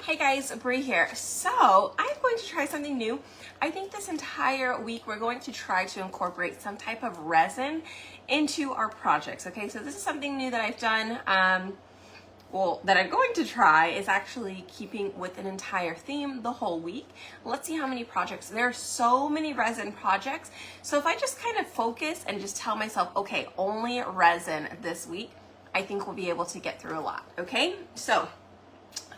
Hey guys, Bree here. So I'm going to try something new. I think this entire week we're going to try to incorporate some type of resin into our projects. Okay, so this is something new that I've done. That I'm going to try is actually keeping with an entire theme the whole week. Let's see how many projects. There are so many resin projects. So if I just kind of focus and just tell myself, okay, only resin this week, I think we'll be able to get through a lot. Okay, so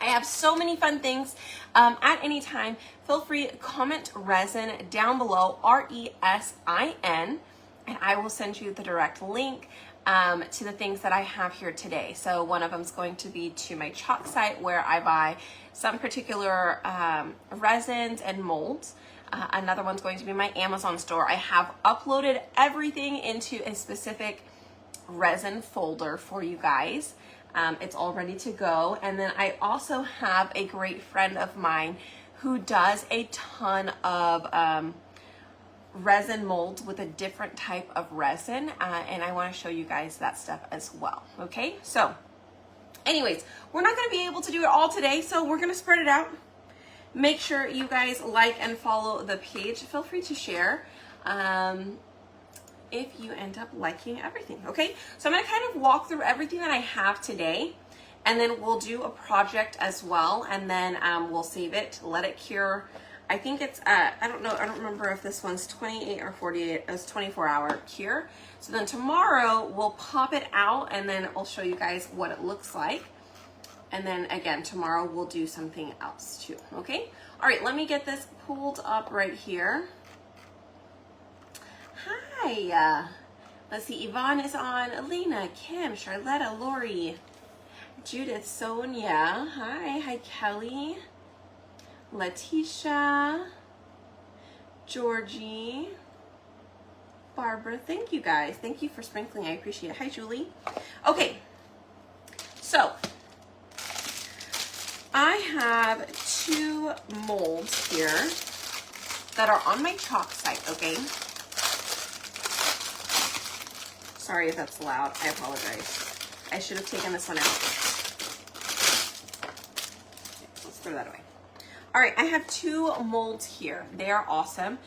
I have so many fun things. At any time, feel free to comment resin down below, R-E-S-I-N, and I will send you the direct link to the things that I have here today. So one of them is going to be to my chalk site where I buy some particular resins and molds. Another one's going to be my Amazon store. I have uploaded everything into a specific resin folder for you guys. It's all ready to go. And then I also have a great friend of mine who does a ton of resin molds with a different type of resin, and I want to show you guys that stuff as well. Okay, so anyways, we're not going to be able to do it all today, so we're going to spread it out. Make sure you guys like and follow the page. Feel free to share if you end up liking everything. Okay, so I'm going to kind of walk through everything that I have today, and then we'll do a project as well, and then we'll save it, let it cure. I think it's, I don't remember if this one's 28 or 48, it was 24-hour cure. So then tomorrow we'll pop it out and then I'll show you guys what it looks like. And then again, tomorrow we'll do something else too, okay? All right, let me get this pulled up right here. Hi, let's see, Yvonne is on, Alina, Kim, Charlotta, Lori, Judith, Sonia, hi Kelly. Letitia, Georgie, Barbara, thank you guys. Thank you for sprinkling. I appreciate it. Hi, Julie. Okay, so I have two molds here that are on my chalk site, okay? Sorry if that's loud. I apologize. I should have taken this one out. Okay, let's throw that away. All right, I have two molds here. They are awesome.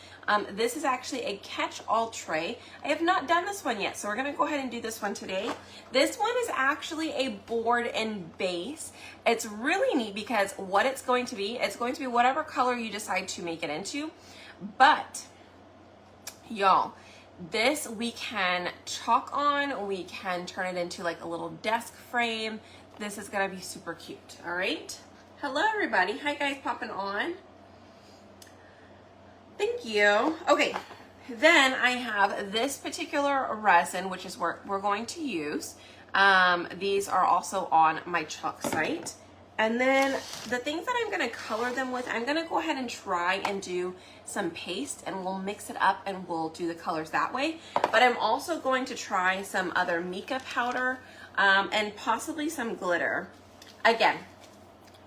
This is actually a catch-all tray. I have not done this one yet, so we're gonna go ahead and do this one today. This one is actually a board and base. It's really neat because what it's going to be whatever color you decide to make it into. But, y'all, this we can chalk on, we can turn it into like a little desk frame. This is gonna be super cute, all right? Hello everybody, hi guys popping on. Thank you. Okay, then I have this particular resin, which is what we're going to use. These are also on my chalk site. And then the things that I'm gonna color them with, I'm gonna go ahead and try and do some paste and we'll mix it up and we'll do the colors that way. But I'm also going to try some other mica powder and possibly some glitter. Again,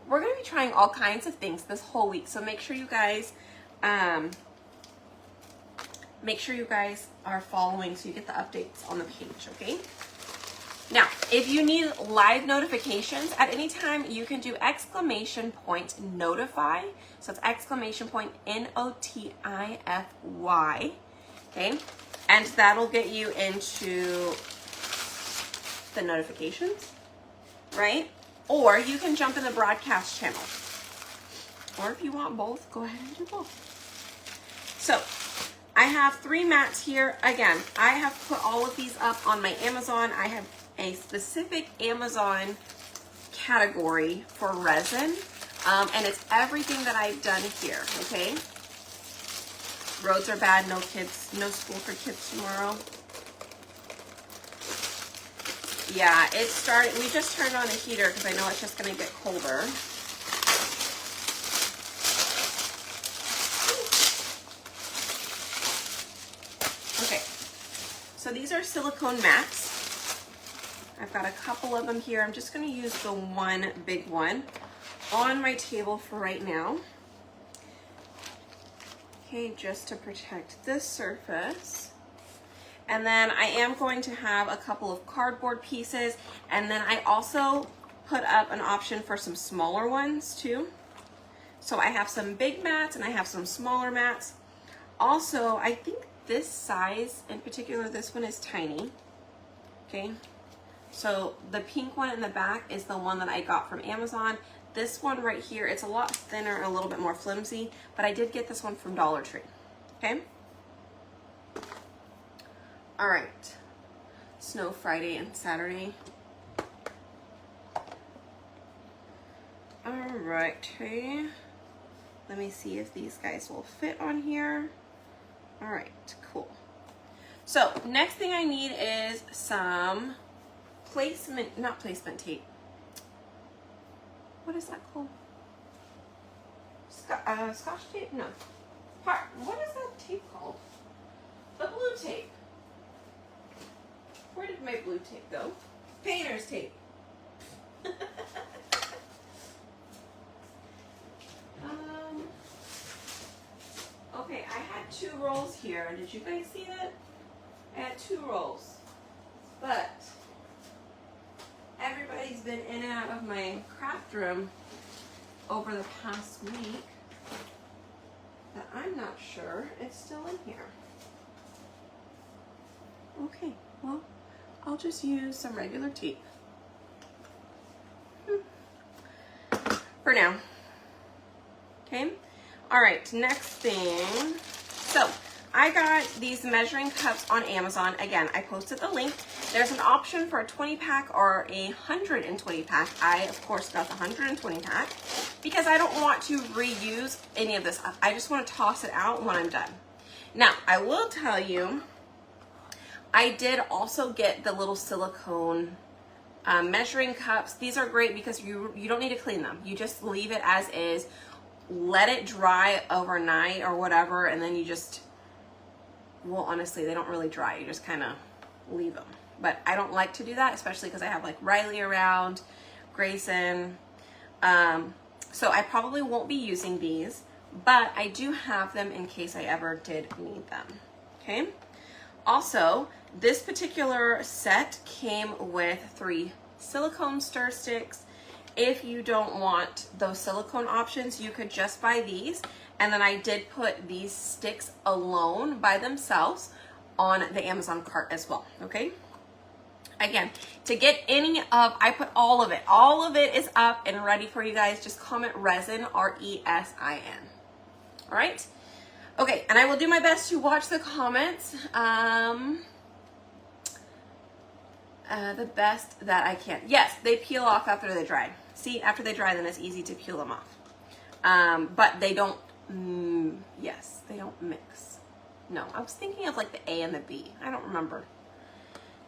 we're going to be trying all kinds of things this whole week, so make sure you guys are following so you get the updates on the page, okay? Now, if you need live notifications at any time, you can do !notify. So it's !NOTIFY, okay? And that'll get you into the notifications, right? Or you can jump in the broadcast channel. Or if you want both, go ahead and do both. So I have 3 mats here. Again, I have put all of these up on my Amazon. I have a specific Amazon category for resin. And it's everything that I've done here, okay? Roads are bad, no school for kids tomorrow. Yeah, it started, we just turned on a heater because I know it's just going to get colder. Okay, so these are silicone mats. I've got a couple of them here. I'm just going to use the one big one on my table for right now. Okay, just to protect this surface. And then I am going to have a couple of cardboard pieces. And then I also put up an option for some smaller ones too. So I have some big mats and I have some smaller mats. Also, I think this size in particular, this one is tiny. Okay, so the pink one in the back is the one that I got from Amazon. This one right here, it's a lot thinner and a little bit more flimsy, but I did get this one from Dollar Tree. Okay. All right. Snow Friday and Saturday. All right. Okay. Let me see if these guys will fit on here. All right, cool. So next thing I need is some not placement tape. What is that called? Scotch tape? No. What is that tape called? The blue tape. Where did my blue tape go? Painter's tape. Okay, I had 2 rolls here. Did you guys see that? I had 2 rolls. But everybody's been in and out of my craft room over the past week that I'm not sure it's still in here. Okay, well, I'll just use some regular tape for now. Okay, all right, next thing. So I got these measuring cups on Amazon. Again, I posted the link. There's an option for a 20 pack or a 120 pack. I, of course, got the 120 pack because I don't want to reuse any of this. I just want to toss it out when I'm done. Now, I will tell you, I did also get the little silicone measuring cups. These are great because you don't need to clean them. You just leave it as is, let it dry overnight or whatever, and then you just, well, honestly, they don't really dry. You just kind of leave them. But I don't like to do that, especially because I have like Riley around, Grayson. So I probably won't be using these, but I do have them in case I ever did need them. Okay. Also, this particular set came with 3 silicone stir sticks. If you don't want those silicone options, you could just buy these. And then I did put these sticks alone by themselves on the Amazon cart as well, okay? Again, to get any of, I put all of it is up and ready for you guys. Just comment resin, R-E-S-I-N. All right? Okay, and I will do my best to watch the comments the best that I can. Yes, they peel off after they dry. See, after they dry, then it's easy to peel them off. But they don't, yes, they don't mix. No, I was thinking of like the A and the B. I don't remember.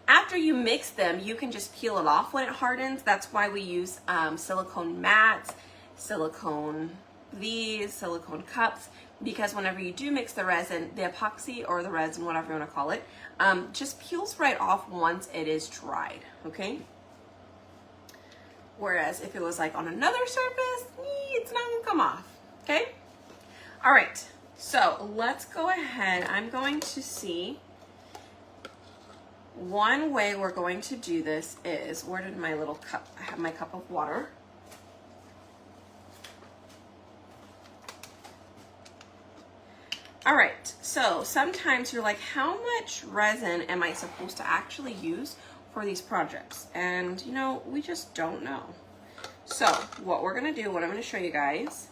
After you mix them, you can just peel it off when it hardens. That's why we use silicone mats, silicone cups, because whenever you do mix the resin, the epoxy or the resin, whatever you want to call it, just peels right off once it is dried, okay? Whereas if it was like on another surface, it's not gonna come off, okay? All right, so let's go ahead. I'm going to see, one way we're going to do this is, where did my little cup, I have my cup of water. All right, so sometimes you're like, how much resin am I supposed to actually use for these projects? And you know, we just don't know. So what we're gonna do, what I'm gonna show you guys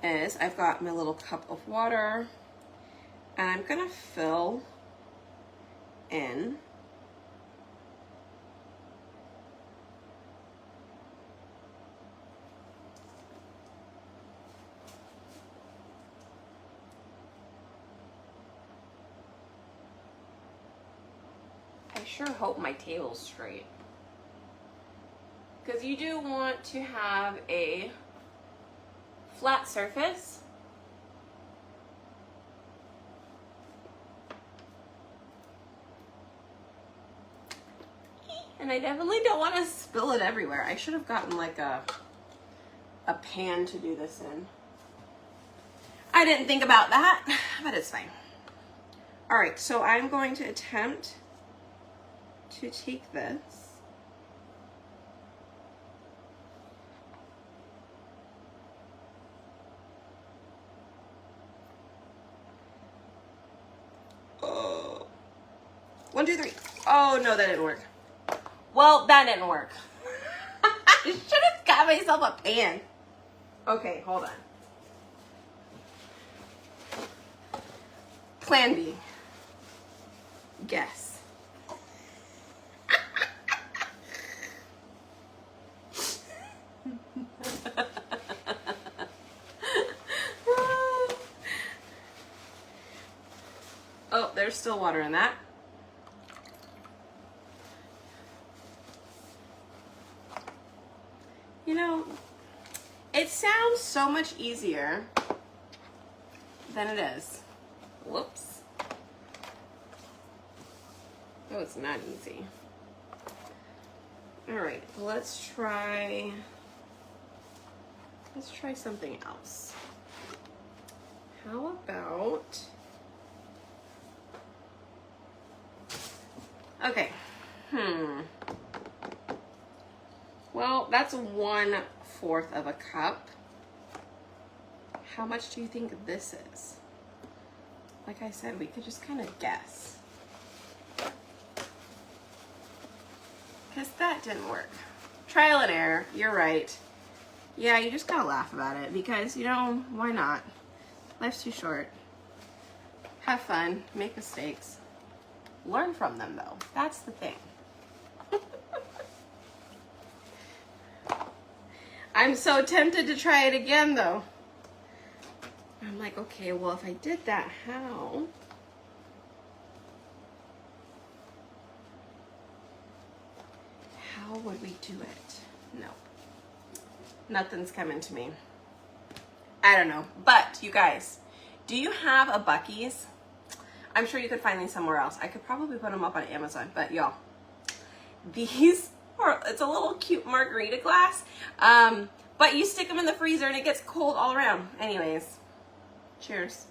is, I've got my little cup of water and I'm gonna fill in I sure hope my table's straight, because you do want to have a flat surface. And I definitely don't want to spill it everywhere. I should have gotten like a pan to do this in. I didn't think about that, but it's fine. All right, so I'm going to attempt to take this . 1, 2, 3. Oh, no, that didn't work. Well, that didn't work. I should have got myself a pan. Okay, hold on. Plan B. Guess. Oh, there's still water in that. You know, it sounds so much easier than it is. Whoops. Oh, it's not easy. All right, let's try something else. How about, okay, well, that's 1/4 of a cup. How much do you think this is? Like I said, we could just kind of guess. Because that didn't work. Trial and error, you're right. Yeah, you just gotta laugh about it because, you know, why not? Life's too short. Have fun, make mistakes. Learn from them though, that's the thing. I'm so tempted to try it again though. I'm like, okay, well, if I did that, how? How would we do it? No. Nothing's coming to me. I don't know. But, you guys, do you have a Buc-ee's? I'm sure you could find these somewhere else. I could probably put them up on Amazon, but y'all, these are, it's a little cute margarita glass, but you stick them in the freezer and it gets cold all around. Anyways, cheers.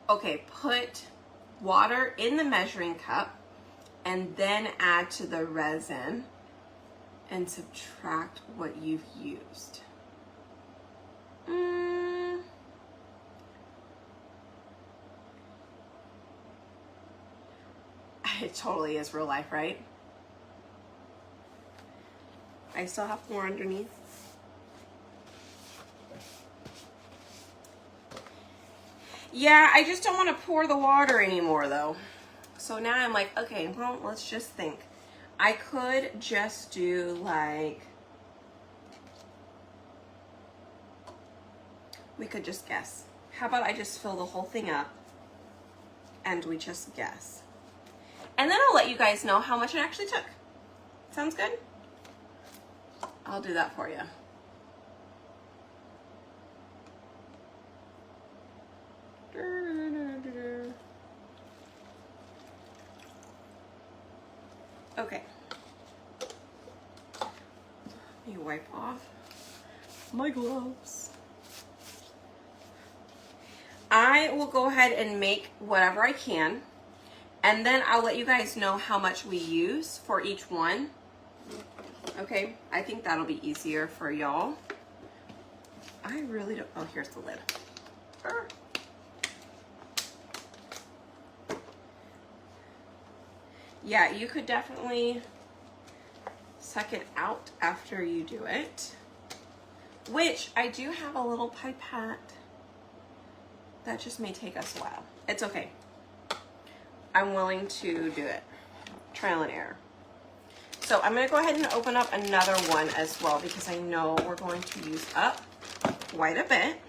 Okay, put water in the measuring cup and then add to the resin and subtract what you've used. It totally is real life, right? I still have more underneath. Yeah, I just don't want to pour the water anymore though. So now I'm like, okay, well, let's just think. I could just do like, we could just guess. How about I just fill the whole thing up and we just guess. And then I'll let you guys know how much it actually took. Sounds good? I'll do that for you. Okay. Let me wipe off my gloves. I will go ahead and make whatever I can, and then I'll let you guys know how much we use for each one. Okay, I think that'll be easier for y'all. I really don't, oh, here's the lid. Yeah, you could definitely suck it out after you do it, which I do have a little pipette. That just may take us a while. It's okay. I'm willing to do it. Trial and error. So I'm gonna go ahead and open up another one as well because I know we're going to use up quite a bit.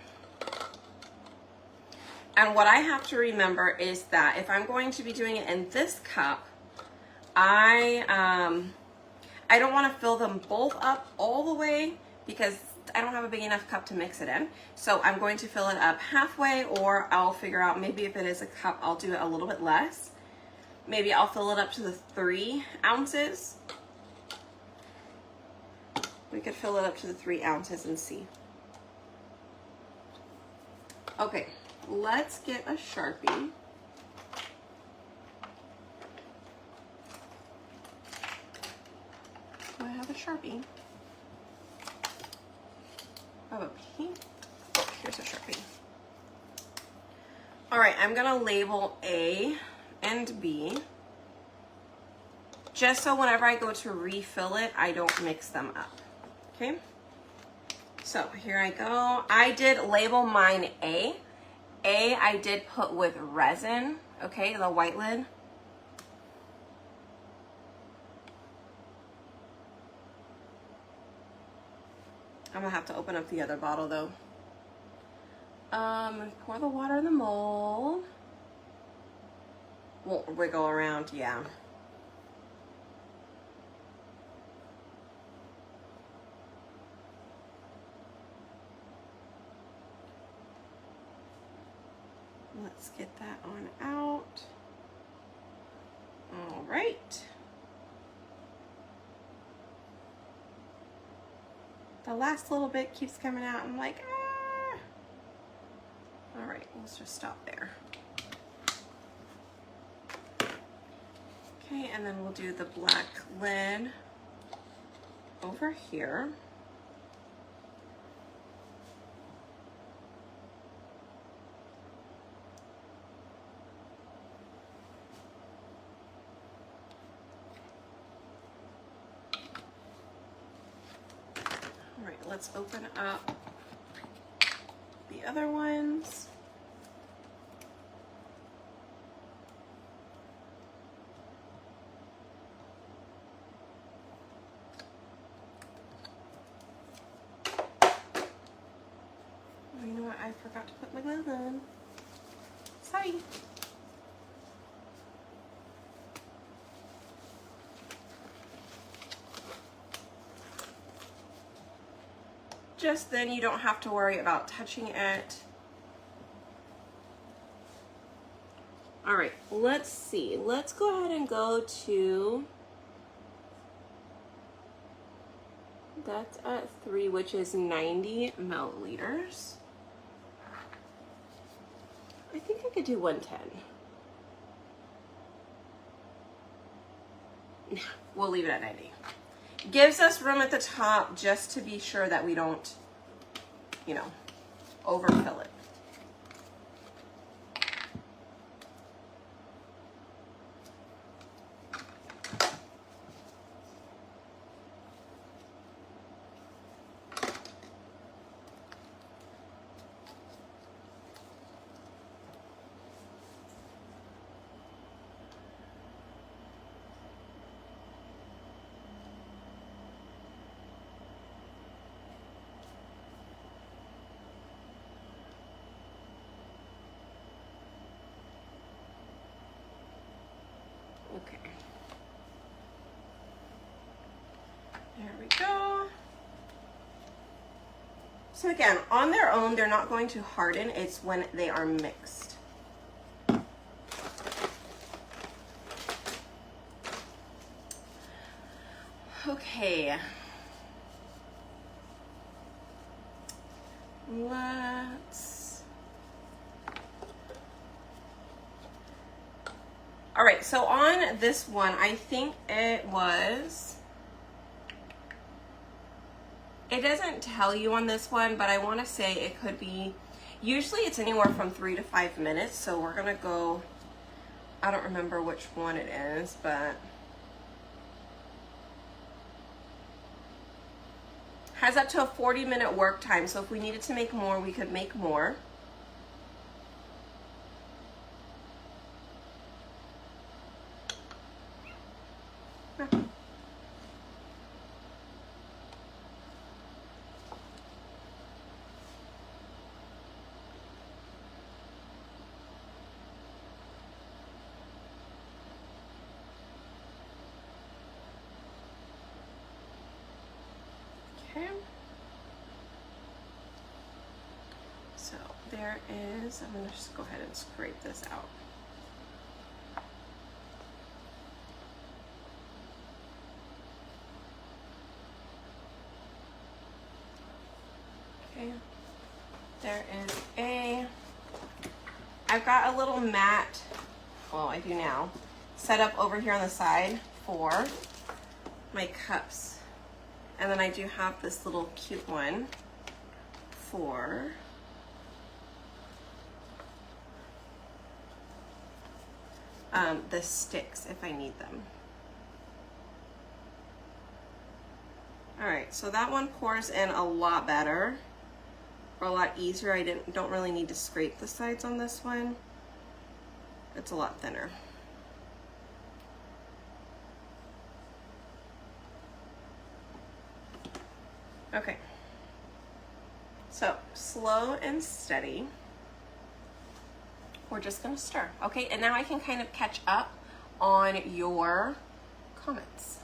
And what I have to remember is that if I'm going to be doing it in this cup, I don't want to fill them both up all the way because I don't have a big enough cup to mix it in. So I'm going to fill it up halfway, or I'll figure out maybe if it is a cup, I'll do it a little bit less. Maybe I'll fill it up to the 3 ounces. We could fill it up to the 3 ounces and see. Okay, let's get a Sharpie. Do I have a Sharpie? have a pink. Oh, here's a Sharpie. All right, I'm gonna label A and B, just so whenever I go to refill it, I don't mix them up, okay? So here I go. I did label mine A. A, I did put with resin, okay, the white lid. I'm gonna have to open up the other bottle though. Pour the water in the mold. Won't wiggle around, yeah. Let's get that on out. All right. The last little bit keeps coming out. I'm like, ah. All right, let's just stop there. Okay, and then we'll do the black lid over here. All right, let's open up the other ones. Oh, you know what? I forgot to put my gloves on. Sorry. Just then you don't have to worry about touching it. All right, let's see. Let's go ahead and go to, that's at 3, which is 90 milliliters. I think I could do 110. We'll leave it at 90. Gives us room at the top just to be sure that we don't, you know, overfill it. Okay. There we go. So again, on their own, they're not going to harden. It's when they are mixed. Okay. All right, so on this one, I think it doesn't tell you on this one, but I want to say it could be, usually it's anywhere from 3 to 5 minutes. So we're going to go, I don't remember which one it is, but has up to a 40-minute work time. So if we needed to make more, we could make more. Okay. So there is, I'm going to just go ahead and scrape this out. Okay. There is I've got a little mat, well I do now, set up over here on the side for my cups. And then I do have this little cute one for the sticks if I need them. All right, so that one pours in a lot better, or a lot easier. I don't really need to scrape the sides on this one. It's a lot thinner. Okay, so slow and steady. We're just gonna stir, okay? And now I can kind of catch up on your comments.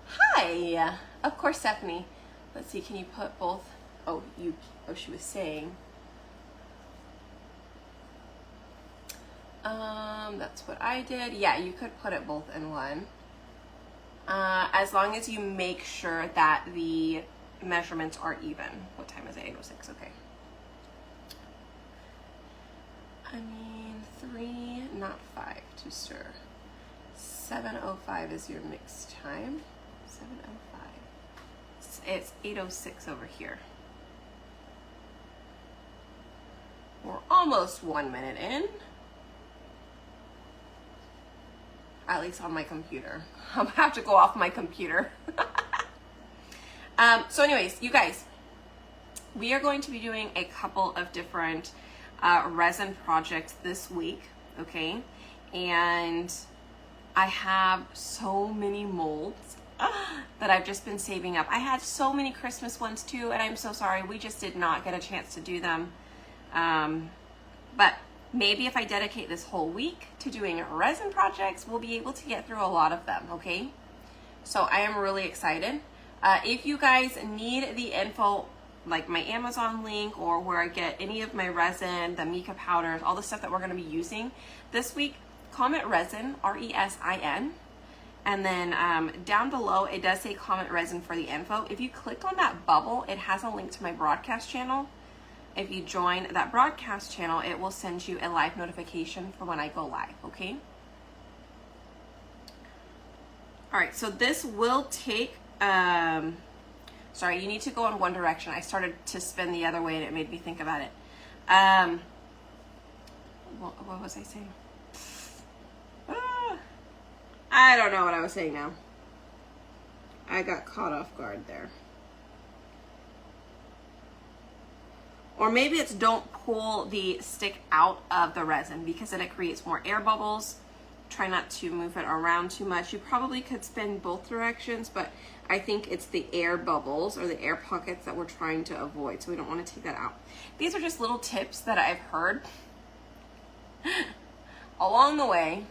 Hi, of course, Stephanie. Let's see, can you put both? Oh, she was saying. That's what I did. Yeah, you could put it both in one. As long as you make sure that the measurements are even. What time is it? 8:06, okay. I mean 3, not 5 to stir. 7:05 is your mix time. 7:05. It's 8:06 over here. We're almost 1 minute in. At least on my computer. I'm gonna have to go off my computer. So anyways, you guys, we are going to be doing a couple of different resin projects this week, okay? And I have so many molds that I've just been saving up. I had so many Christmas ones too, and I'm so sorry, we just did not get a chance to do them. But maybe if I dedicate this whole week to doing resin projects, we'll be able to get through a lot of them, okay? So I am really excited. If you guys need the info, like my Amazon link or where I get any of my resin, the mica powders, all the stuff that we're gonna be using this week, comment resin, R-E-S-I-N. And then down below, it does say comment resin for the info. If you click on that bubble, it has a link to my broadcast channel. If you join that broadcast channel, it will send you a live notification for when I go live, okay? All right, so this will take, sorry, you need to go in one direction. I started to spin the other way and it made me think about it. What was I saying? I don't know what I was saying now. I got caught off guard there. Or maybe it's don't pull the stick out of the resin because then it creates more air bubbles. Try not to move it around too much. You probably could spin both directions, but I think it's the air bubbles or the air pockets that we're trying to avoid, so we don't want to take that out. These are just little tips that I've heard along the way.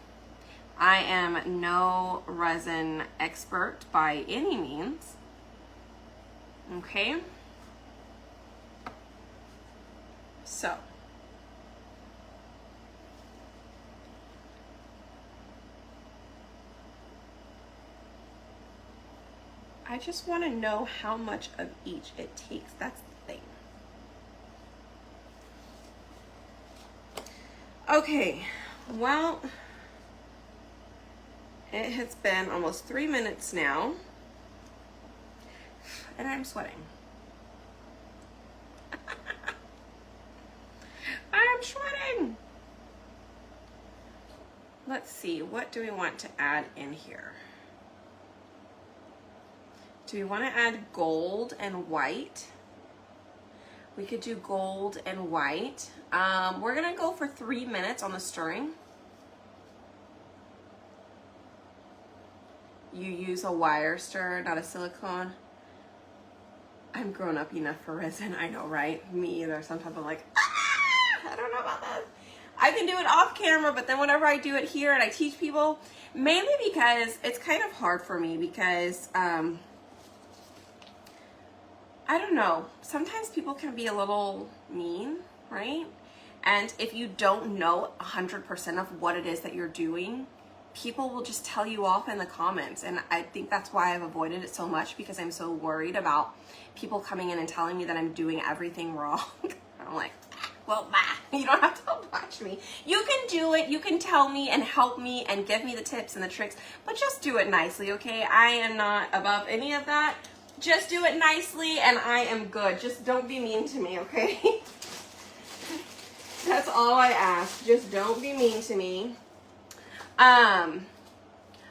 I am no resin expert by any means, okay? So, I just want to know how much of each it takes. That's the thing. Okay, well, it has been almost 3 minutes now, and I'm sweating. I'm sweating. Let's see, what do we want to add in here? Do we want to add gold and white? We could do gold and white. We're gonna go for 3 minutes on the stirring. You use a wire stirrer, not a silicone. I'm grown up enough for resin, I know, right? Me either. Sometimes I'm like, I don't know about that. I can do it off camera, but then whenever I do it here and I teach people, mainly because it's kind of hard for me because, I don't know, sometimes people can be a little mean, right? And if you don't know 100% of what it is that you're doing, people will just tell you off in the comments. And I think that's why I've avoided it so much, because I'm so worried about people coming in and telling me that I'm doing everything wrong. I'm like, well, bah, you don't have to watch me. You can do it, you can tell me and help me and give me the tips and the tricks, but just do it nicely, okay? I am not above any of that. Just do it nicely and I am good. Just don't be mean to me, okay? That's all I ask. Just don't be mean to me.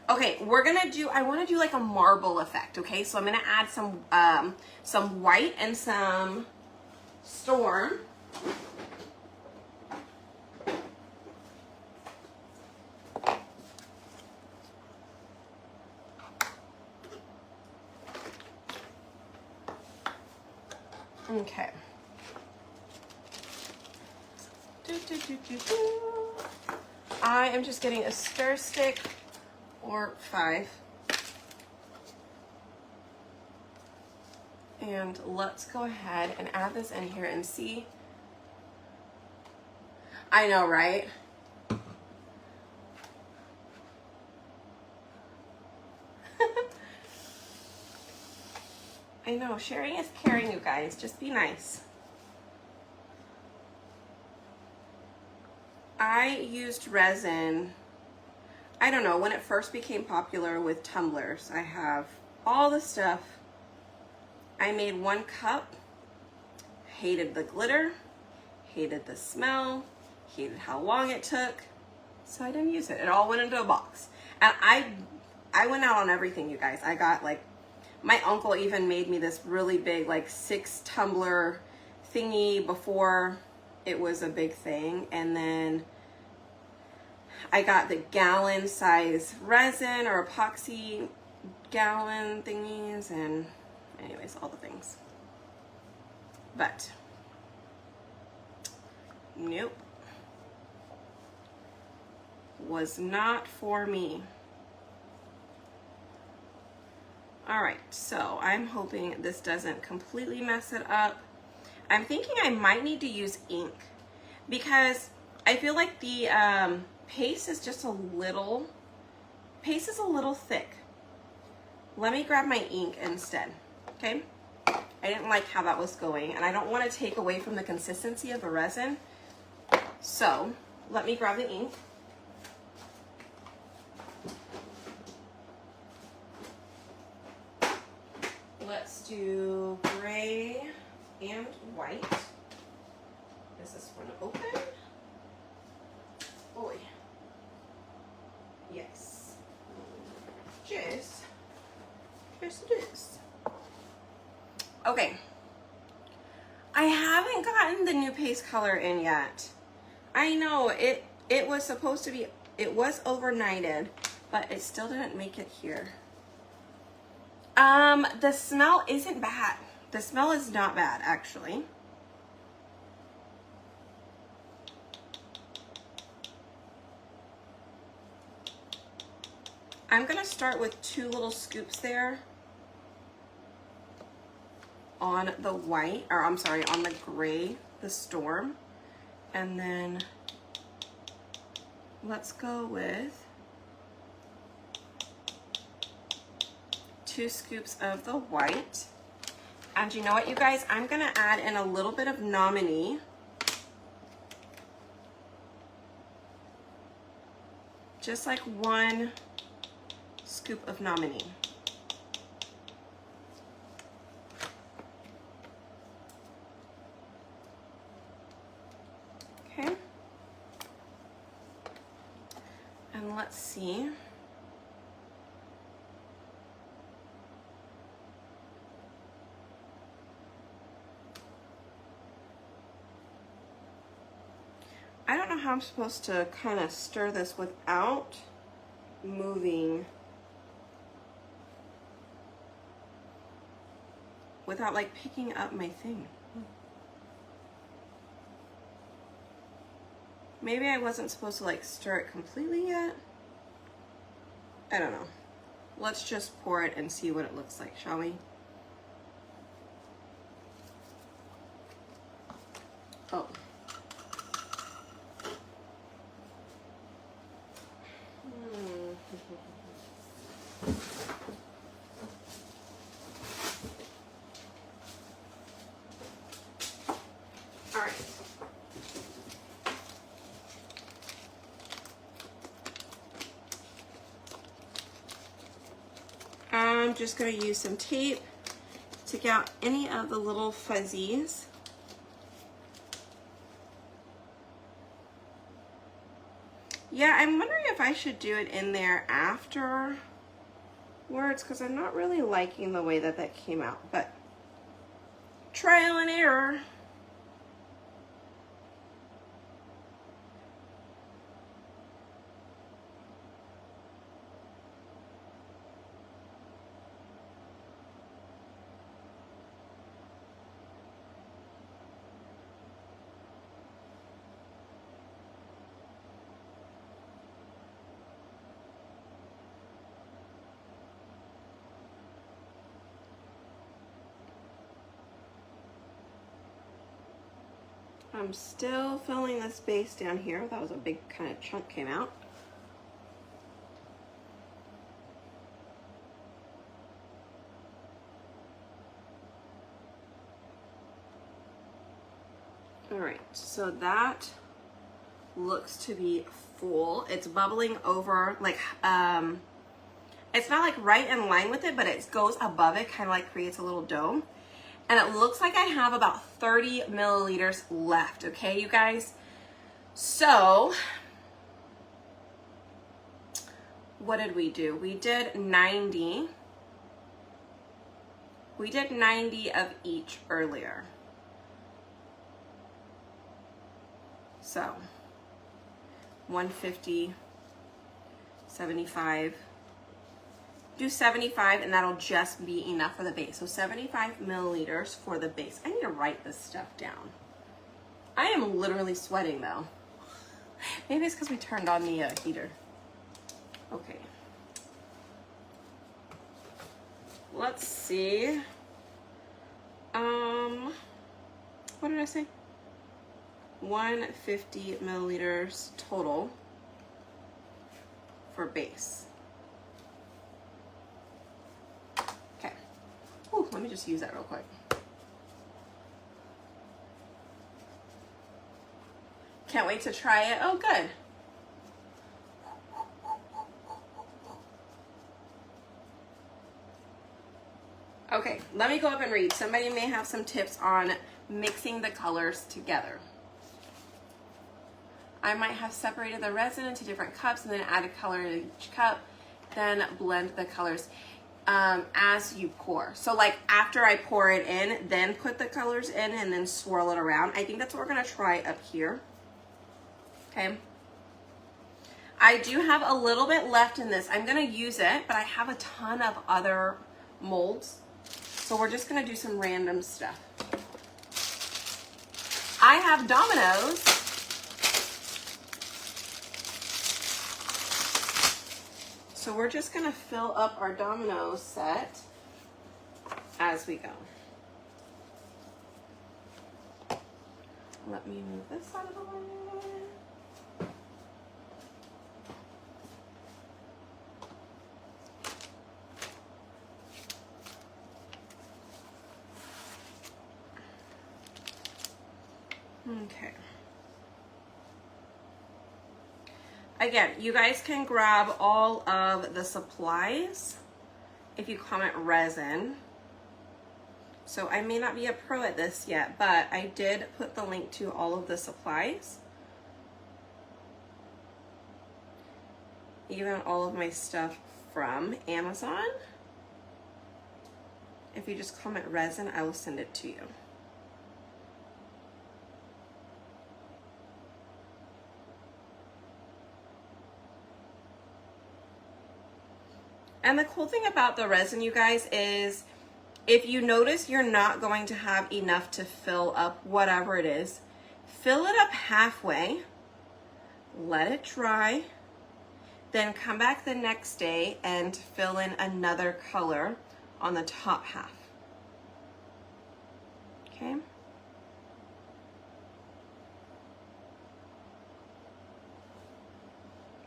Okay, I want to do like a marble effect, okay? So I'm gonna add some white and some storm. Okay. I am just getting a stir stick or 5. And let's go ahead and add this in here and see. I know, right? I know, sharing is caring, you guys. Just be nice. I used resin, I don't know, when it first became popular with tumblers. I have all the stuff. I made 1 cup, hated the glitter, hated the smell, hated how long it took, so I didn't use it. It all went into a box. And I went out on everything, you guys. I got like, my uncle even made me this really big like 6 tumbler thingy before it was a big thing. And then I got the gallon size resin or epoxy gallon thingies, and anyways, all the things. But nope, was not for me. All right, so I'm hoping this doesn't completely mess it up. I'm thinking I might need to use ink because I feel like the paste is just a little thick. Let me grab my ink instead, okay? I didn't like how that was going, and I don't want to take away from the consistency of the resin. So let me grab the ink. Let's do gray and white. Is this one open? Oh, yes. Yes it is. Okay. I haven't gotten the new paste color in yet. I know it was supposed to be, it was overnighted, but it still didn't make it here. The smell isn't bad. The smell is not bad, actually. I'm gonna start with 2 little scoops there on the white, or I'm sorry, on the gray, the storm. And then let's go with 2 scoops of the white. And you know what, you guys? I'm gonna add in a little bit of Nominee. Just like 1 scoop of Nominee. Okay. And let's see. I don't know how I'm supposed to kind of stir this without moving, without like picking up my thing. Maybe I wasn't supposed to like stir it completely yet. I don't know. Let's just pour it and see what it looks like, shall we? Oh. All right. I'm just going to use some tape Take out any of the little fuzzies. Yeah, I'm wondering if I should do it in there afterwards, because I'm not really liking the way that that came out, but trial and error. I'm still filling this base down here. That was a big kind of chunk came out. All right, so that looks to be full. It's bubbling over, like, it's not like right in line with it, but it goes above it, kind of like creates a little dome. And it looks like I have about 30 milliliters left, okay, you guys? So, what did we do? We did 90. We did 90 of each earlier. So, 150, 75. Do 75 and that'll just be enough for the base. So 75 milliliters for the base. I need to write this stuff down. I am literally sweating though. Maybe it's because we turned on the heater. Okay. Let's see. What did I say? 150 milliliters total for base. Ooh, let me just use that real quick. Can't wait to try it. Oh, good. Okay, let me go up and read. Somebody may have some tips on mixing the colors together. I might have separated the resin into different cups and then added color to each cup, then blend the colors as you pour. So like after I pour it in, then put the colors in and then swirl it around. I think that's what we're gonna try up here. Okay. I do have a little bit left in this. I'm gonna use it, but I have a ton of other molds. So we're just gonna do some random stuff. I have dominoes. So we're just gonna fill up our domino set as we go. Let me move this out of the way. Okay. Again, you guys can grab all of the supplies if you comment resin. So I may not be a pro at this yet, but I did put the link to all of the supplies. Even all of my stuff from Amazon. If you just comment resin, I will send it to you. And the cool thing about the resin, you guys, is if you notice you're not going to have enough to fill up whatever it is, fill it up halfway, let it dry, then come back the next day and fill in another color on the top half. Okay?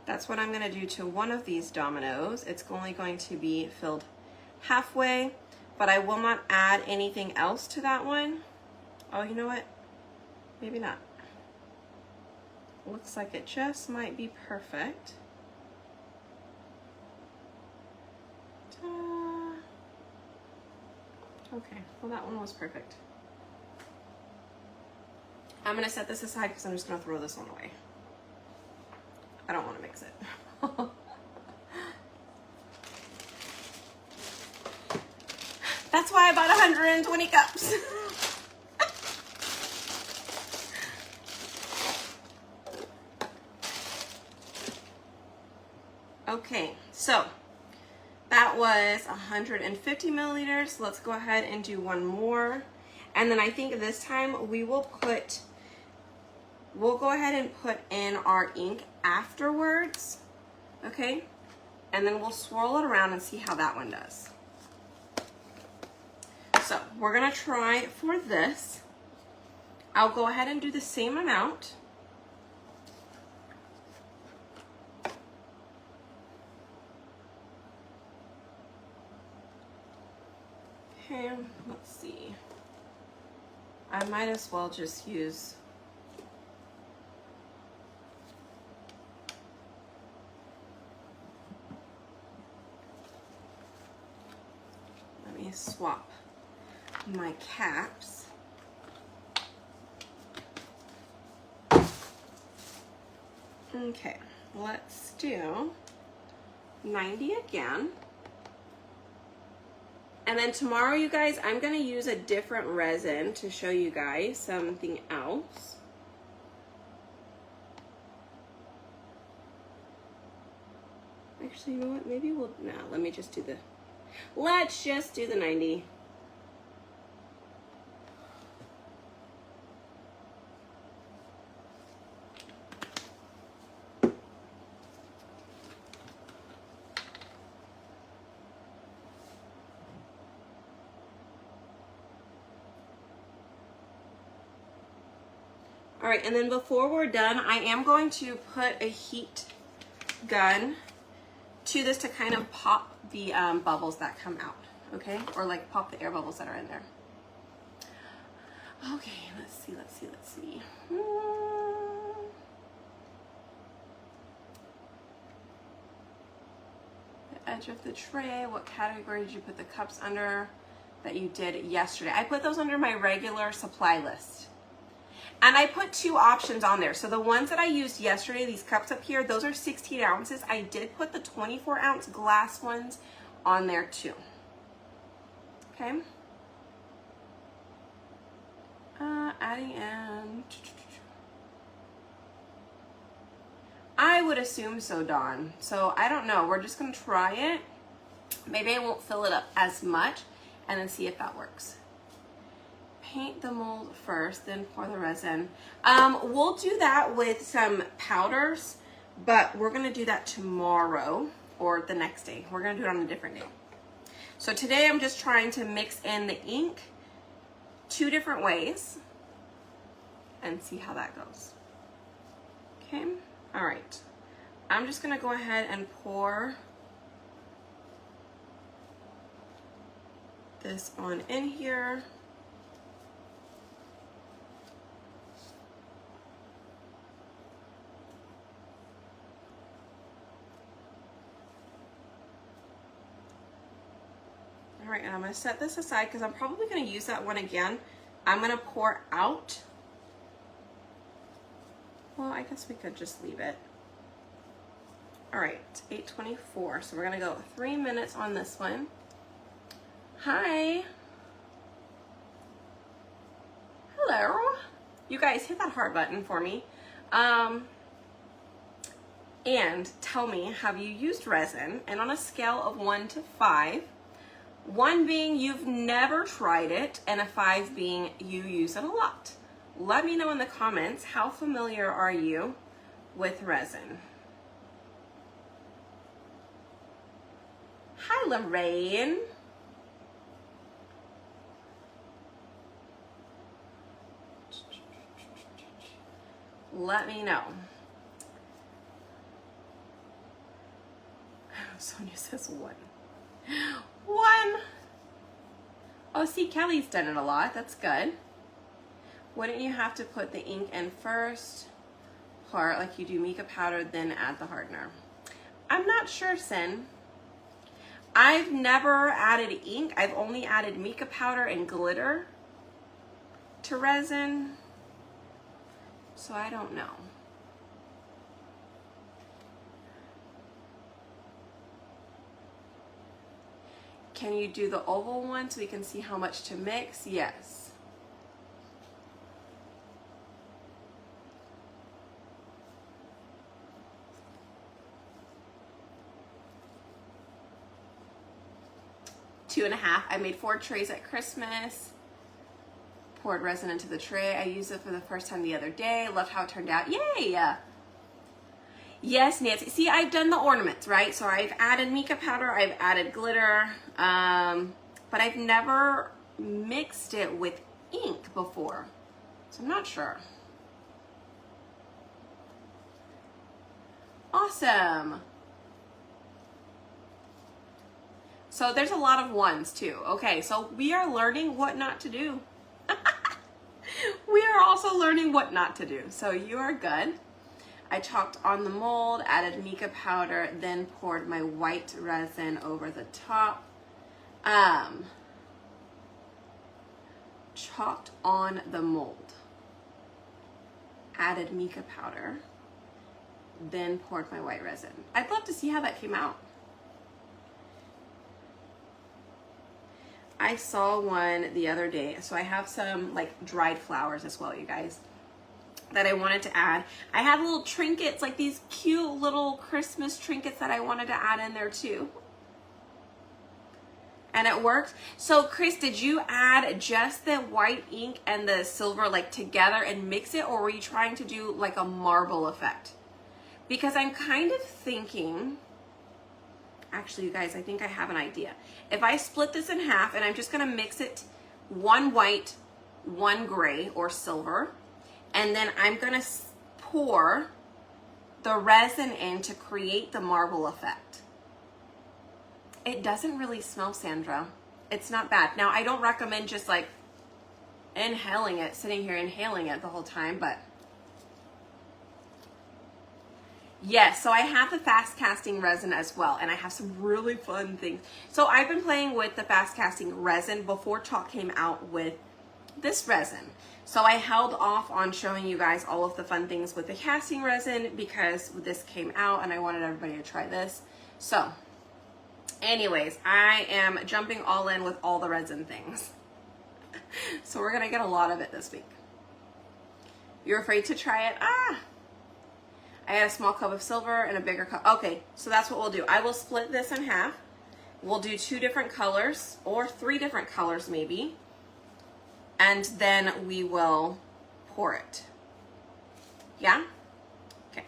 That's what I'm gonna do to one of these dominoes. It's only going to be filled halfway, but I will not add anything else to that one. Oh, you know what? Maybe not. Looks like it just might be perfect. Ta-da. Okay, well that one was perfect. I'm gonna set this aside because I'm just gonna throw this one away. I don't want to mix it. That's why I bought 120 cups. Okay, so that was 150 milliliters. Let's go ahead and do one more. And then I think this time we'll go ahead and put in our ink afterwards, okay? And then we'll swirl it around and see how that one does. So we're gonna try for this. I'll go ahead and do the same amount. Okay, let's see. I might as well just use swap my caps. Okay, let's do 90 again. And then tomorrow, you guys, I'm gonna use a different resin to show you guys something else. Actually, you know what? Maybe we'll, no, let's just do the 90. All right, and then before we're done, I am going to put a heat gun to this to kind of pop the bubbles that come out, okay? Or like pop the air bubbles that are in there. Okay, let's see. The edge of the tray, what category did you put the cups under that you did yesterday? I put those under my regular supply list. And I put two options on there. So the ones that I used yesterday, these cups up here, those are 16 ounces. I did put the 24-ounce glass ones on there too. Okay. Adding in. I would assume so, Dawn. So I don't know. We're just going to try it. Maybe I won't fill it up as much and then see if that works. Paint the mold first, then pour the resin. We'll do that with some powders, but we're gonna do that tomorrow or the next day. We're gonna do it on a different day. So today I'm just trying to mix in the ink two different ways and see how that goes. Okay, all right. I'm just gonna go ahead and pour this on in here. All right, and I'm gonna set this aside because I'm probably gonna use that one again. I'm gonna pour out. Well, I guess we could just leave it. All right, 8:24. So we're gonna go 3 minutes on this one. Hi. Hello. You guys hit that heart button for me. And tell me, have you used resin? And on a scale of 1 to 5, 1 being you've never tried it, and a 5 being you use it a lot. Let me know in the comments, how familiar are you with resin? Hi, Lorraine. Let me know. Sonia says 1. 1. Oh, see, Kelly's done it a lot. That's good. Wouldn't you have to put the ink in first, part like you do mica powder, then add the hardener? I'm not sure, Sin. I've never added ink. I've only added mica powder and glitter to resin. So I don't know. Can you do the oval one so we can see how much to mix? Yes. Two and a half. I made 4 trays at Christmas. Poured resin into the tray. I used it for the first time the other day. Loved how it turned out. Yay! Yes, Nancy. See, I've done the ornaments, right? So I've added mica powder, I've added glitter, but I've never mixed it with ink before. So I'm not sure. Awesome. So there's a lot of ones too. Okay, so we are learning what not to do. We are also learning what not to do. So you are good. I chalked on the mold, added mica powder, then poured my white resin over the top. Chalked on the mold, added mica powder, then poured my white resin. I'd love to see how that came out. I saw one the other day, so I have some like dried flowers as well, you guys, that I wanted to add. I have little trinkets, like these cute little Christmas trinkets that I wanted to add in there too. And it worked. So Chris, did you add just the white ink and the silver like together and mix it, or were you trying to do like a marble effect? Because I'm kind of thinking, actually you guys, I think I have an idea. If I split this in half and I'm just gonna mix it, 1 white, 1 gray or silver, and then I'm gonna pour the resin in to create the marble effect. It doesn't really smell, Sandra. It's not bad. Now, I don't recommend just like inhaling it, sitting here inhaling it the whole time, but yes, so I have the fast casting resin as well, and I have some really fun things. So I've been playing with the fast casting resin before Chalk came out with this resin. So I held off on showing you guys all of the fun things with the casting resin because this came out and I wanted everybody to try this. So anyways, I am jumping all in with all the resin things. So we're gonna get a lot of it this week. You're afraid to try it? Ah! I had a small cup of silver and a bigger cup. Okay, so that's what we'll do. I will split this in half. We'll do 2 different colors or 3 different colors maybe. And then we will pour it. Yeah? Okay.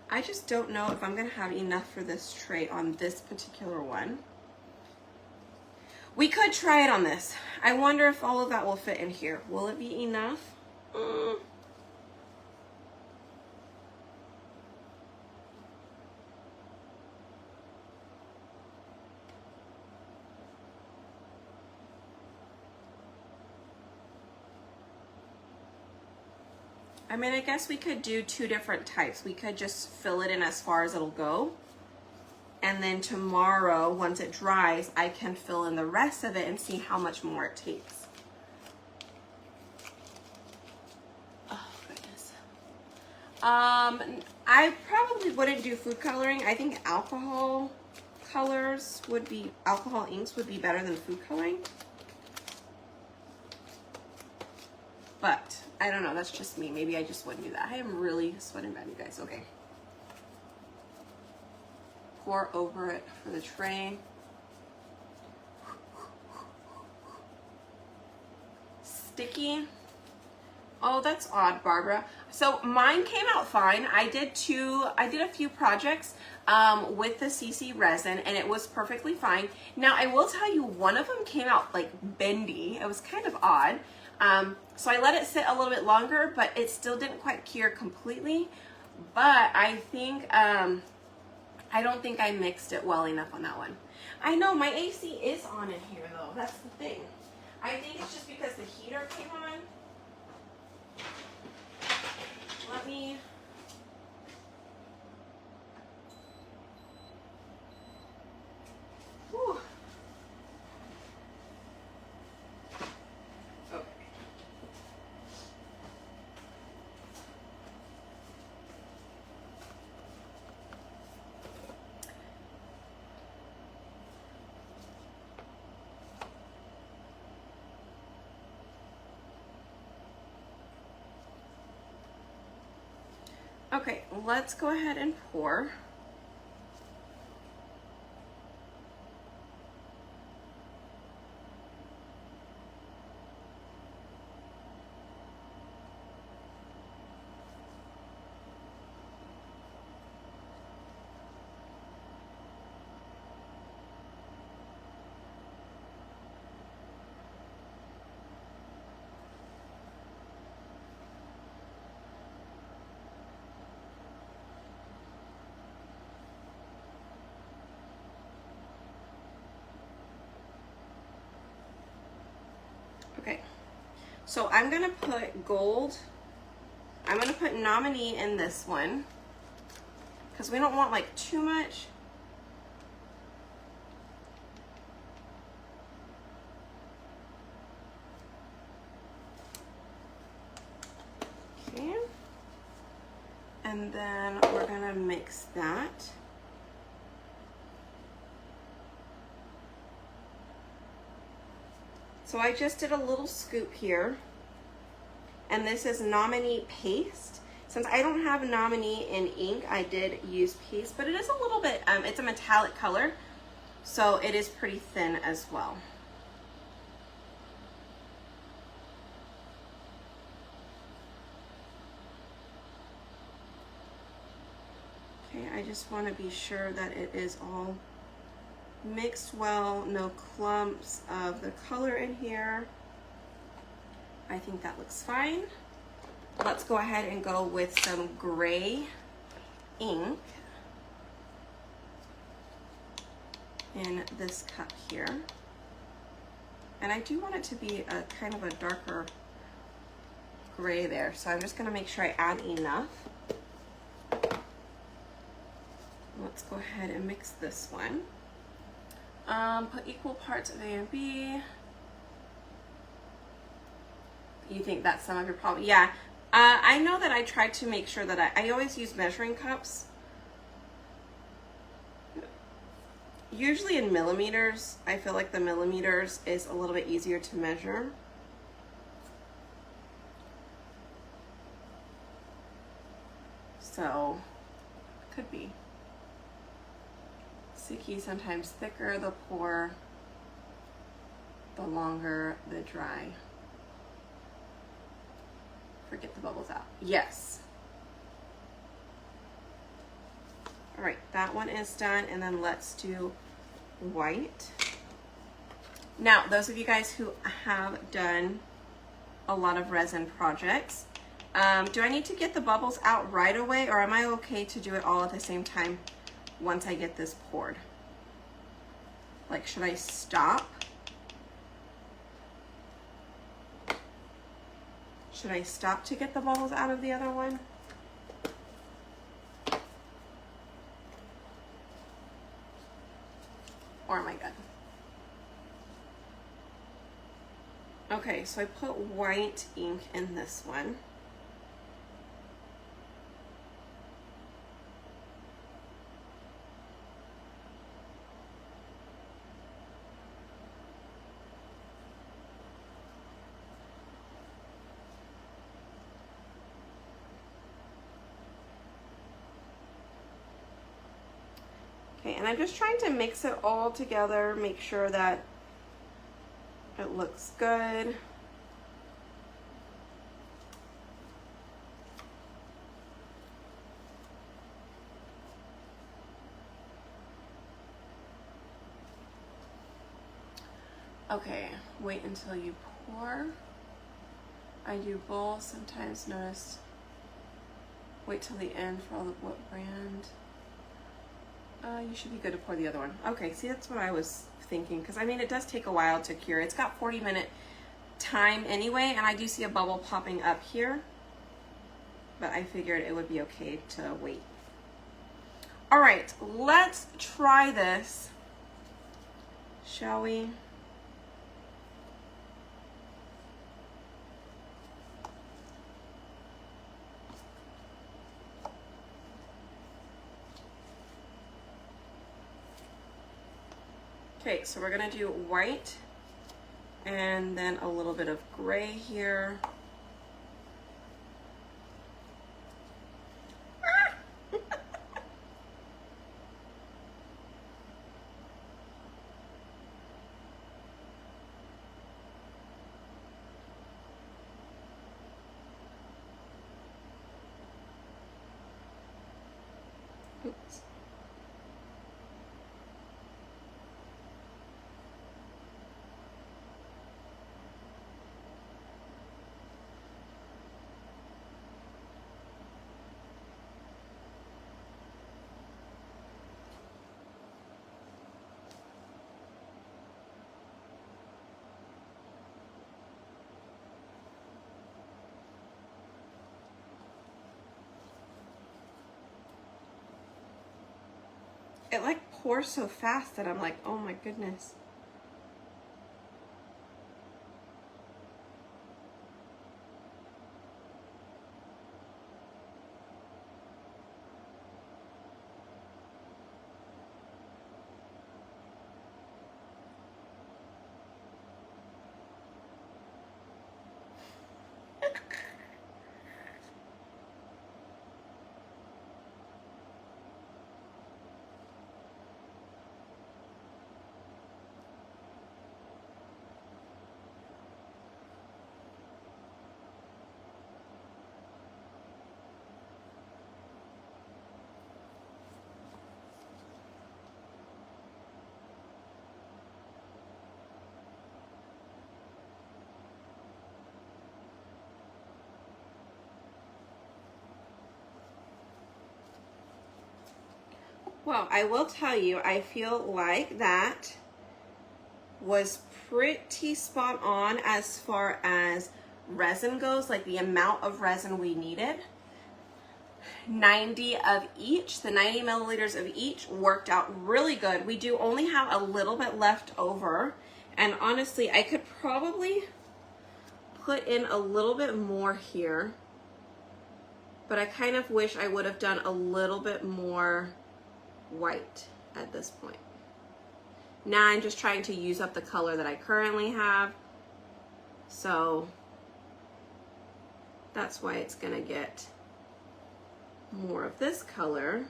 I just don't know if I'm gonna have enough for this tray on this particular one. We could try it on this. I wonder if all of that will fit in here. Will it be enough? I mean, I guess we could do 2 different types. We could just fill it in as far as it'll go. And then tomorrow, once it dries, I can fill in the rest of it and see how much more it takes. Oh, goodness. I probably wouldn't do food coloring. I think alcohol colors would be, alcohol inks would be better than food coloring. But I don't know, that's just me. Maybe I just wouldn't do that. I am really sweating bad, you guys. Okay. Pour over it for the tray. Sticky. Oh, that's odd, Barbara. So mine came out fine. I did a few projects with the CC resin and it was perfectly fine. Now I will tell you, one of them came out like bendy. It was kind of odd. So I let it sit a little bit longer, but it still didn't quite cure completely. But I think, I don't think I mixed it well enough on that one. I know my AC is on in here though. That's the thing. I think it's just because the heater came on. Let me. Whew. Okay, let's go ahead and pour. Okay, so I'm gonna put gold. I'm gonna put nominee in this one because we don't want like too much. Okay, and then we're gonna mix that. So I just did a little scoop here, and this is nominee paste. Since I don't have nominee in ink, I did use paste, but it is a little bit, it's a metallic color, so it is pretty thin as well. Okay, I just want to be sure that it is all mixed well, no clumps of the color in here. I think that looks fine. Let's go ahead and go with some gray ink in this cup here. And I do want it to be a kind of a darker gray there, so I'm just going to make sure I add enough. Let's go ahead and mix this one. Put equal parts of A and B. You think that's some of your problem? Yeah. I know that I tried to make sure that I always use measuring cups. Usually in millimeters. I feel like the millimeters is a little bit easier to measure. So, could be. Sticky, sometimes thicker the pour, the longer the dry. Get the bubbles out. Yes. All right, that one is done, and then let's do white. Now, those of you guys who have done a lot of resin projects, do I need to get the bubbles out right away, or am I okay to do it all at the same time once I get this poured? Like, should I stop? Should I stop to get the bubbles out of the other one? Or am I good? Okay, so I put white ink in this one. Okay, and I'm just trying to mix it all together, make sure that it looks good. Okay, wait until you pour. I do both, sometimes notice, wait till the end for all the, what brand. You should be good to pour the other one. Okay, see, that's what I was thinking, because I mean, it does take a while to cure. It's got 40-minute time anyway, and I do see a bubble popping up here, but I figured it would be okay to wait. All right, let's try this, shall we? Okay, so we're gonna do white and then a little bit of gray here. it like pours so fast that I'm like, oh my goodness. Well, I will tell you, I feel like that was pretty spot on as far as resin goes, like the amount of resin we needed. 90 of each, the 90 milliliters of each worked out really good. We do only have a little bit left over, and honestly, I could probably put in a little bit more here, but I kind of wish I would have done a little bit more white at this point. Now I'm just trying to use up the color that I currently have, so that's why it's gonna get more of this color.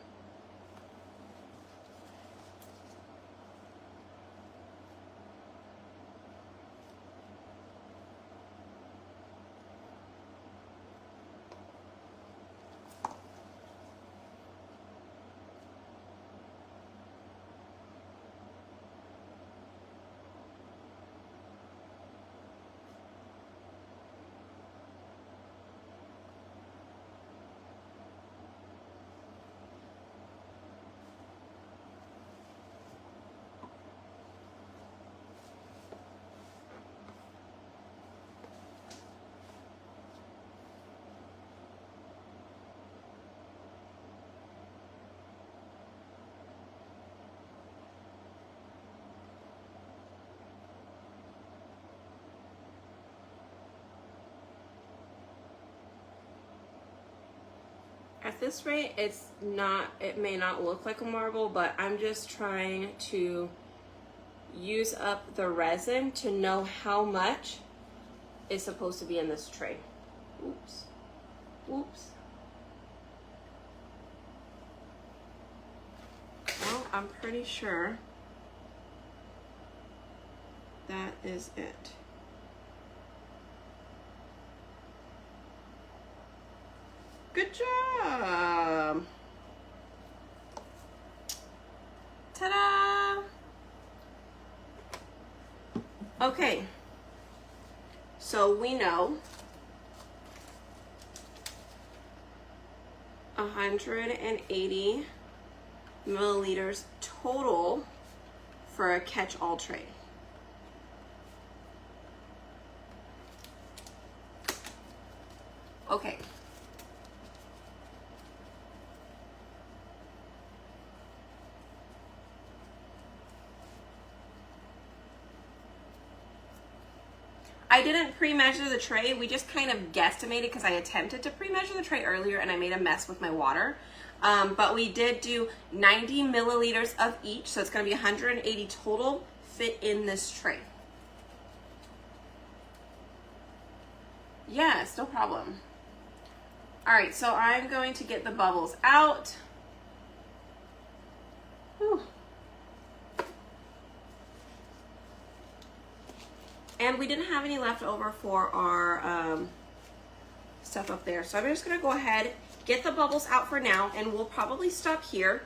At this rate, it may not look like a marble, but I'm just trying to use up the resin to know how much is supposed to be in this tray. Oops. Oops. Well, I'm pretty sure that is it. Good job. Ta-da! Okay, so we know 180 milliliters total for a catch-all tray. Okay. I didn't pre-measure the tray. We just kind of guesstimated because I attempted to pre-measure the tray earlier and I made a mess with my water. But we did do 90 milliliters of each, so it's going to be 180 total fit in this tray. Yes, no problem. All right, so I'm going to get the bubbles out. Whew. And we didn't have any left over for our stuff up there. So I'm just gonna go ahead, get the bubbles out for now, and we'll probably stop here.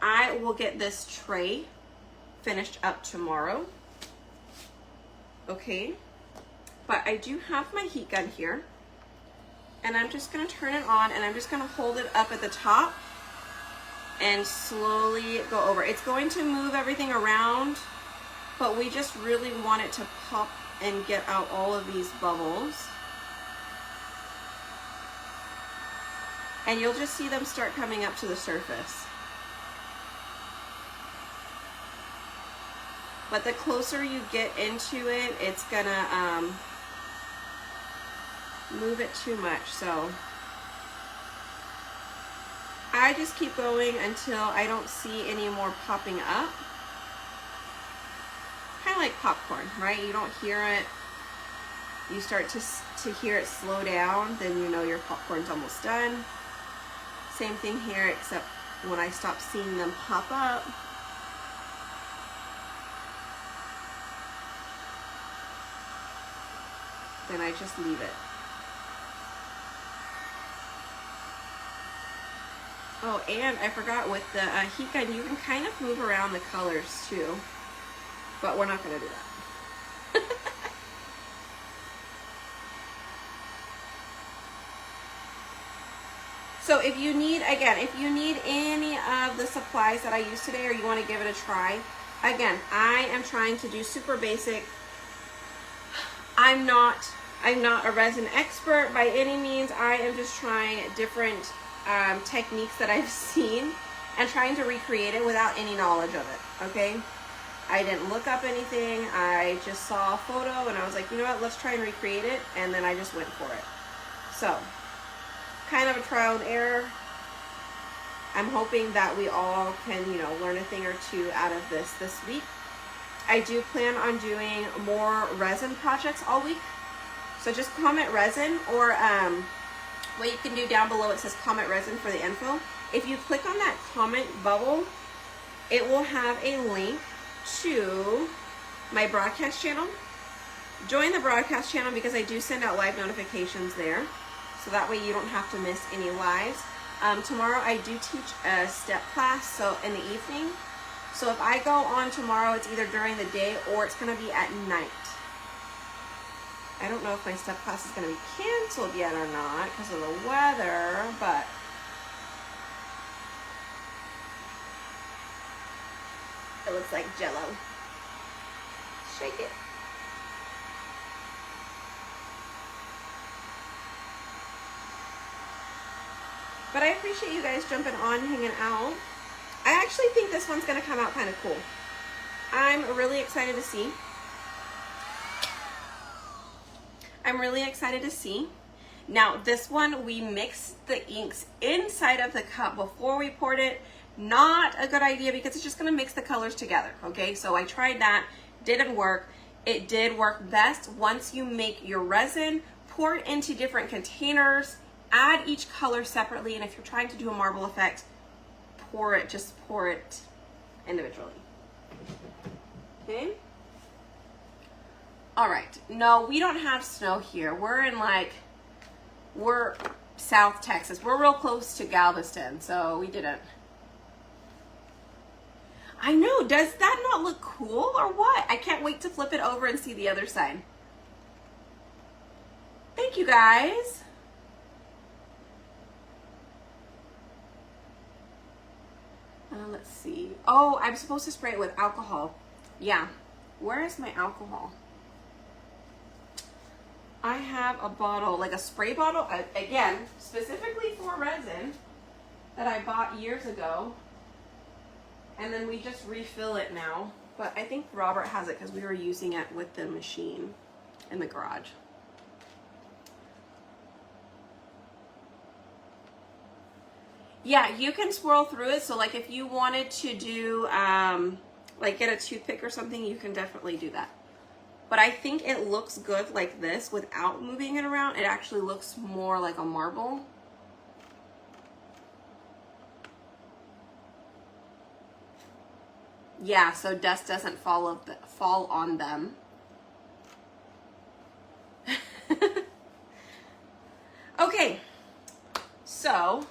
I will get this tray finished up tomorrow. Okay, but I do have my heat gun here, and I'm just gonna turn it on, and I'm just gonna hold it up at the top and slowly go over. It's going to move everything around, but we just really want it to pop and get out all of these bubbles. And you'll just see them start coming up to the surface. but the closer you get into it, it's gonna move it too much. So I just keep going until I don't see any more popping up. Kind of like popcorn, right? You don't hear it. You start to hear it slow down, then you know your popcorn's almost done. Same thing here, except when I stop seeing them pop up, then I just leave it. Oh, and I forgot with the heat gun, you can kind of move around the colors too, but we're not gonna do that. So if you need, again, if you need any of the supplies that I used today or you want to give it a try, again, I am trying to do super basic. I'm not a resin expert by any means. I am just trying different techniques that I've seen and trying to recreate it without any knowledge of it, okay? I didn't look up anything. I just saw a photo and I was like, you know what, let's try and recreate it. And then I just went for it. So, kind of a trial and error. I'm hoping that we all can, you know, learn a thing or two out of this week. I do plan on doing more resin projects all week. So just comment resin, or what you can do down below, it says comment resin for the info. If you click on that comment bubble, it will have a link to my broadcast channel. Join the broadcast channel because I do send out live notifications there. So that way you don't have to miss any lives. Tomorrow I do teach a step class, so in the evening. So if I go on tomorrow, it's either during the day or it's gonna be at night. I don't know if my step class is gonna be canceled yet or not because of the weather, but it looks like Jello. Shake it. But I appreciate you guys jumping on, hanging out. I actually think this one's gonna come out kind of cool. I'm really excited to see. Now this one, we mixed the inks inside of the cup before we poured it. Not a good idea because it's just gonna mix the colors together, okay? So I tried that, didn't work. It did work best once you make your resin, pour it into different containers, add each color separately, and if you're trying to do a marble effect, just pour it individually. Okay? All right, no, we don't have snow here. We're South Texas. We're real close to Galveston, so we didn't. I know, does that not look cool or what? I can't wait to flip it over and see the other side. Thank you guys. Let's see. Oh, I'm supposed to spray it with alcohol. Yeah. Where is my alcohol? I have a bottle, like a spray bottle, again, specifically for resin, that I bought years ago. And then we just refill it now. But I think Robert has it because we were using it with the machine in the garage. Yeah, you can swirl through it. So like if you wanted to do, like get a toothpick or something, you can definitely do that. But I think it looks good like this without moving it around. It actually looks more like a marble. Yeah, so dust doesn't fall on them. Okay, so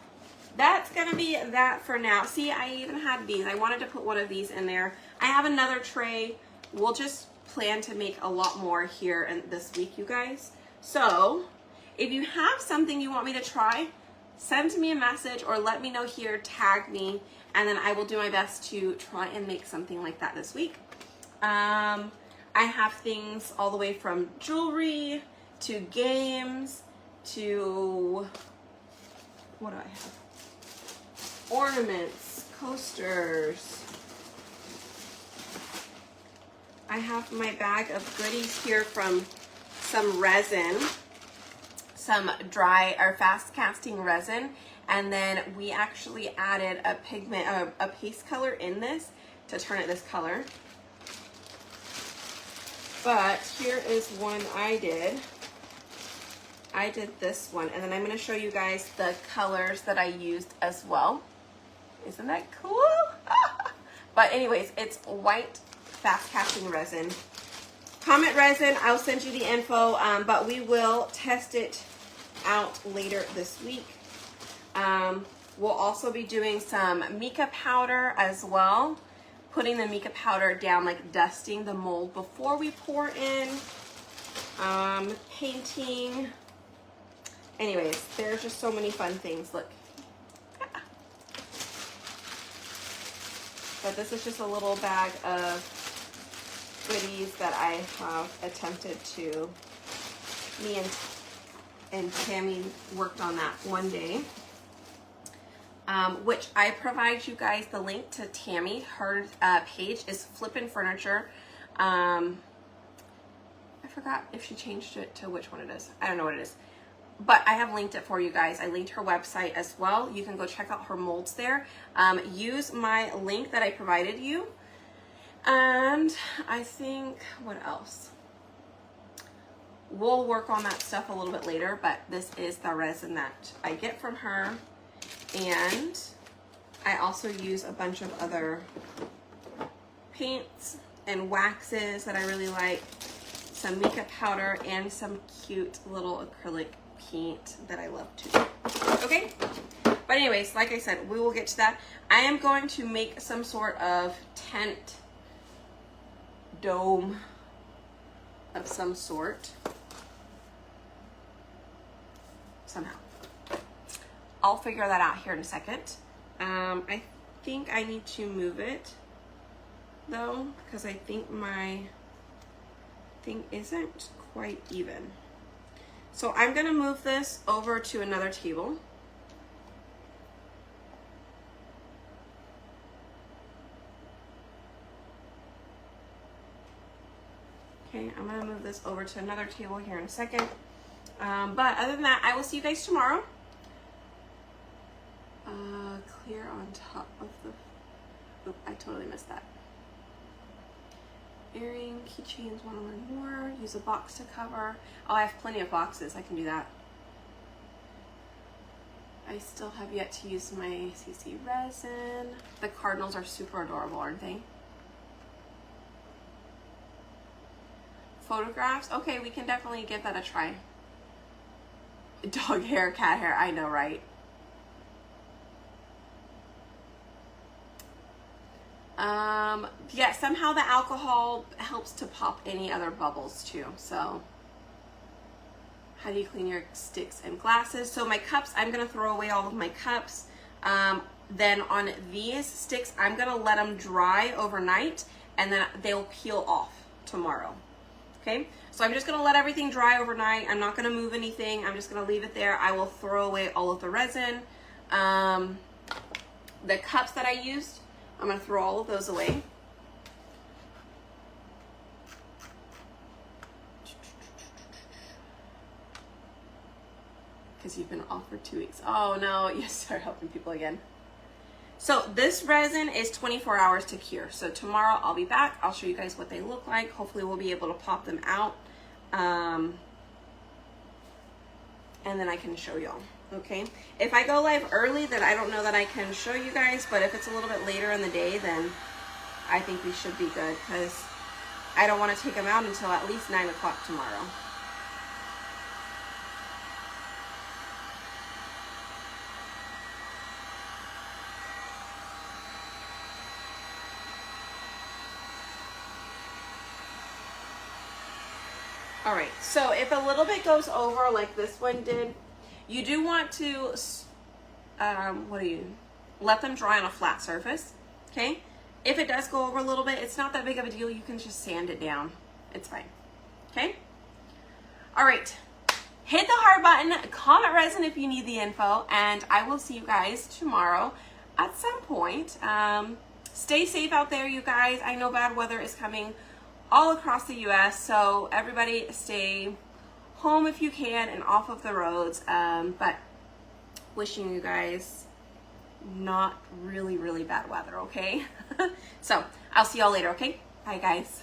that's gonna be that for now. See, I even had these. I wanted to put one of these in there. I have another tray. We'll just plan to make a lot more here in this week, you guys. So if you have something you want me to try, send me a message or let me know here, tag me, and then I will do my best to try and make something like that this week. I have things all the way from jewelry to games to, what do I have? Ornaments, coasters. I have my bag of goodies here from some resin, some dry or fast casting resin, and then we actually added a pigment, a paste color in this to turn it this color. But here is one I did. I did this one, and then I'm going to show you guys the colors that I used as well. Isn't that cool? But anyways, it's white fast casting resin. Comet resin, I'll send you the info, but we will test it out later this week. We'll also be doing some mica powder as well. Putting the mica powder down, like dusting the mold before we pour in. Painting. Anyways, there's just so many fun things. Look. But this is just a little bag of goodies that I have attempted to. Me and Tammy worked on that one day. Which I provide you guys the link to Tammy. Her page is Flippin' Furniture. I forgot if she changed it to which one it is. I don't know what it is. But I have linked it for you guys. I linked her website as well. You can go check out her molds there. Use my link that I provided you. And I think, what else? We'll work on that stuff a little bit later, but this is the resin that I get from her. And I also use a bunch of other paints and waxes that I really like. Some mica powder and some cute little acrylic paint that I love too. Okay? But anyways, like I said, we will get to that. I am going to make some sort of tent dome of some sort. Somehow. I'll figure that out here in a second. I think I need to move it though, because I think my thing isn't quite even. So I'm gonna move this over to another table. Okay, I'm gonna move this over to another table here in a second. But other than that, I will see you guys tomorrow. Clear on top of the, oop, I totally missed that. Earring, keychains, want to learn more, use a box to cover. Oh, I have plenty of boxes, I can do that. I still have yet to use my CC resin. The cardinals are super adorable, aren't they? Photographs, okay, we can definitely give that a try. Dog hair, cat hair, I know, right? Yeah, somehow the alcohol helps to pop any other bubbles too. So how do you clean your sticks and glasses? So my cups, I'm gonna throw away all of my cups. Then on these sticks, I'm gonna let them dry overnight and then they'll peel off tomorrow. Okay, so I'm just gonna let everything dry overnight. I'm not gonna move anything. I'm just gonna leave it there. I will throw away all of the resin. The cups that I used, I'm gonna throw all of those away. Because you've been off for 2 weeks. Oh no, you start helping people again. So this resin is 24 hours to cure. So tomorrow I'll be back. I'll show you guys what they look like. Hopefully we'll be able to pop them out. And then I can show y'all. Okay. If I go live early, then I don't know that I can show you guys. But if it's a little bit later in the day, then I think we should be good. Because I don't want to take them out until at least 9 o'clock tomorrow. All right, so if a little bit goes over like this one did, you do want to, let them dry on a flat surface, okay? If it does go over a little bit, it's not that big of a deal. You can just sand it down. It's fine, okay? All right, hit the heart button, comment resin if you need the info, and I will see you guys tomorrow at some point. Stay safe out there, you guys. I know bad weather is coming all across the US. So everybody stay home if you can and off of the roads. But wishing you guys not really, really bad weather, okay? So I'll see y'all later, okay? Bye, guys.